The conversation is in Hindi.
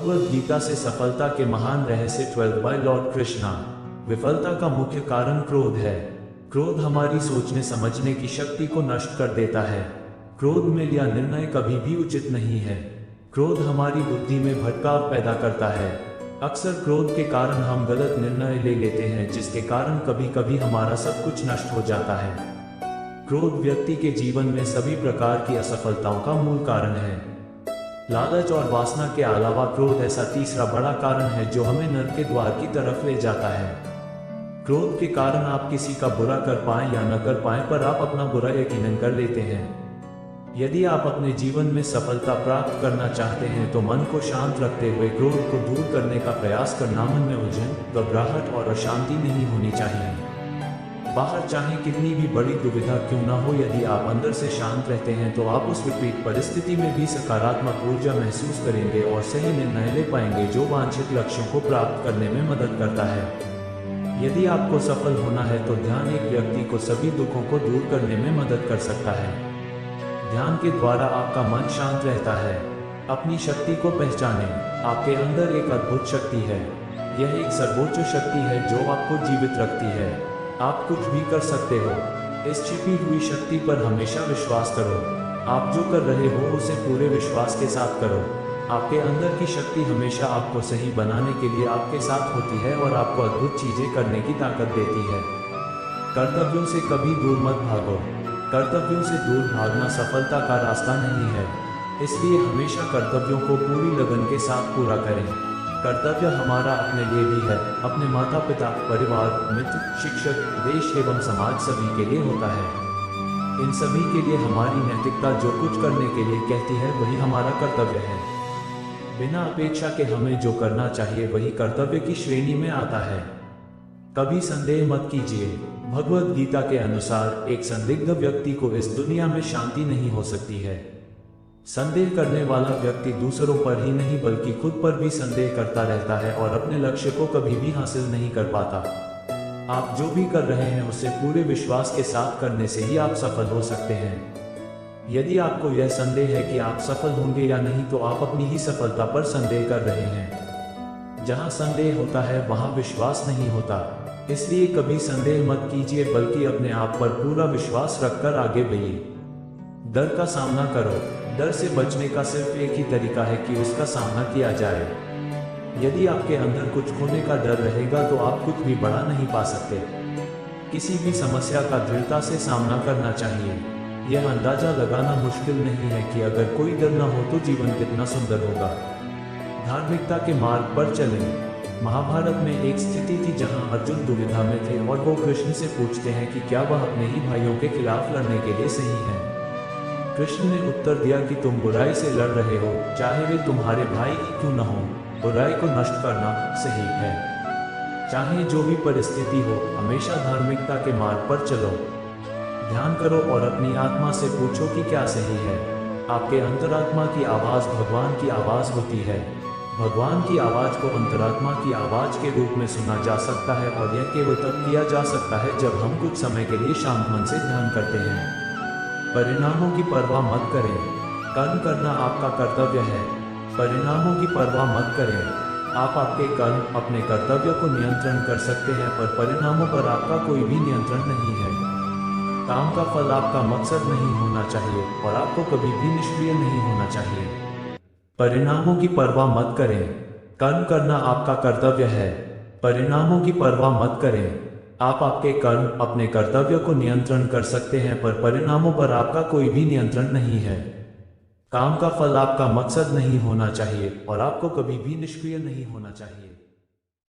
भगवद गीता से सफलता के महान रहस्य 12 बाय लॉर्ड कृष्णा। विफलता का मुख्य कारण क्रोध है। क्रोध हमारी सोचने समझने की शक्ति को नष्ट कर देता है। क्रोध में लिया निर्णय कभी भी उचित नहीं है। क्रोध हमारी बुद्धि में भटकाव पैदा करता है। अक्सर क्रोध के कारण हम गलत निर्णय ले लेते हैं, जिसके कारण कभी कभी हमारा सब कुछ नष्ट हो जाता है। क्रोध व्यक्ति के जीवन में सभी प्रकार की असफलताओं का मूल कारण है। लालच और वासना के अलावा क्रोध ऐसा तीसरा बड़ा कारण है जो हमें नरक के द्वार की तरफ ले जाता है। क्रोध के कारण आप किसी का बुरा कर पाएं या न कर पाएं, पर आप अपना बुरा यकीनन कर लेते हैं। यदि आप अपने जीवन में सफलता प्राप्त करना चाहते हैं तो मन को शांत रखते हुए क्रोध को दूर करने का प्रयास करना। मन में उलझन, घबराहट और अशांति नहीं होनी चाहिए। बाहर चाहे कितनी भी बड़ी दुविधा क्यों न हो, यदि आप अंदर से शांत रहते हैं तो आप उस विपरीत परिस्थिति में भी सकारात्मक ऊर्जा महसूस करेंगे और सही निर्णय ले पाएंगे, जो वांछित लक्ष्यों को प्राप्त करने में मदद करता है। यदि आपको सफल होना है तो ध्यान एक व्यक्ति को सभी दुखों को दूर करने में मदद कर सकता है। ध्यान के द्वारा आपका मन शांत रहता है। अपनी शक्ति को पहचानें। आपके अंदर एक अद्भुत शक्ति है। यह एक सर्वोच्च शक्ति है जो आपको जीवित रखती है। आप कुछ भी कर सकते हो। इस छिपी हुई शक्ति पर हमेशा विश्वास करो। आप जो कर रहे हो उसे पूरे विश्वास के साथ करो। आपके अंदर की शक्ति हमेशा आपको सही बनाने के लिए आपके साथ होती है और आपको अद्भुत चीजें करने की ताकत देती है। कर्तव्यों से कभी दूर मत भागो। कर्तव्यों से दूर भागना सफलता का रास्ता नहीं है। इसलिए हमेशा कर्तव्यों को पूरी लगन के साथ पूरा करें। कर्तव्य हमारा अपने लिए भी है, अपने माता पिता, परिवार, मित्र, शिक्षक, देश एवं समाज सभी के लिए होता है। इन सभी के लिए हमारी नैतिकता जो कुछ करने के लिए कहती है वही हमारा कर्तव्य है। बिना अपेक्षा के हमें जो करना चाहिए वही कर्तव्य की श्रेणी में आता है। कभी संदेह मत कीजिए। भगवद गीता के अनुसार एक संदिग्ध व्यक्ति को इस दुनिया में शांति नहीं हो सकती है। संदेह करने वाला व्यक्ति दूसरों पर ही नहीं बल्कि खुद पर भी संदेह करता रहता है और अपने लक्ष्य को कभी भी हासिल नहीं कर पाता। आप जो भी कर रहे हैं उसे पूरे विश्वास के साथ करने से ही आप सफल हो सकते हैं। यदि आपको यह संदेह है कि आप सफल होंगे या नहीं तो आप अपनी ही सफलता पर संदेह कर रहे हैं। जहां संदेह होता है वहां विश्वास नहीं होता। इसलिए कभी संदेह मत कीजिए बल्कि अपने आप पर पूरा विश्वास रखकर आगे बढ़िए। डर का सामना करो। डर से बचने का सिर्फ एक ही तरीका है कि उसका सामना किया जाए। यदि आपके अंदर कुछ खोने का डर रहेगा तो आप कुछ भी बड़ा नहीं पा सकते। किसी भी समस्या का दृढ़ता से सामना करना चाहिए। यह अंदाजा लगाना मुश्किल नहीं है कि अगर कोई डर न हो तो जीवन कितना सुंदर होगा। धार्मिकता के मार्ग पर चलें। महाभारत में एक स्थिति थी जहां अर्जुन दुविधा में थे और वो कृष्ण से पूछते हैं कि क्या वह अपने ही भाइयों के खिलाफ लड़ने के लिए सही है। कृष्ण ने उत्तर दिया कि तुम बुराई से लड़ रहे हो, चाहे वे तुम्हारे भाई ही क्यों न हो। बुराई को नष्ट करना सही है। चाहे जो भी परिस्थिति हो, हमेशा धार्मिकता के मार्ग पर चलो। ध्यान करो और अपनी आत्मा से पूछो कि क्या सही है। आपके अंतरात्मा की आवाज भगवान की आवाज होती है। भगवान की आवाज को अंतरात्मा की आवाज के रूप में सुना जा सकता है और यह केवल तब किया जा सकता है जब हम कुछ समय के लिए शांत मन से ध्यान करते हैं। परिणामों की परवाह मत करें। कर्म करना आपका कर्तव्य है। परिणामों की परवाह मत करें। आप आपके कर्म, अपने कर्तव्य को नियंत्रण कर सकते हैं, पर परिणामों पर आपका कोई भी नियंत्रण नहीं है। काम का फल आपका मकसद नहीं होना चाहिए और आपको कभी भी निष्क्रिय नहीं होना चाहिए। परिणामों की परवाह मत करें। कर्म करना आपका कर्तव्य है। परिणामों की परवाह मत करें। आप आपके कर्म, अपने कर्तव्य को नियंत्रण कर सकते हैं, पर परिणामों पर आपका कोई भी नियंत्रण नहीं है। काम का फल आपका मकसद नहीं होना चाहिए और आपको कभी भी निष्क्रिय नहीं होना चाहिए।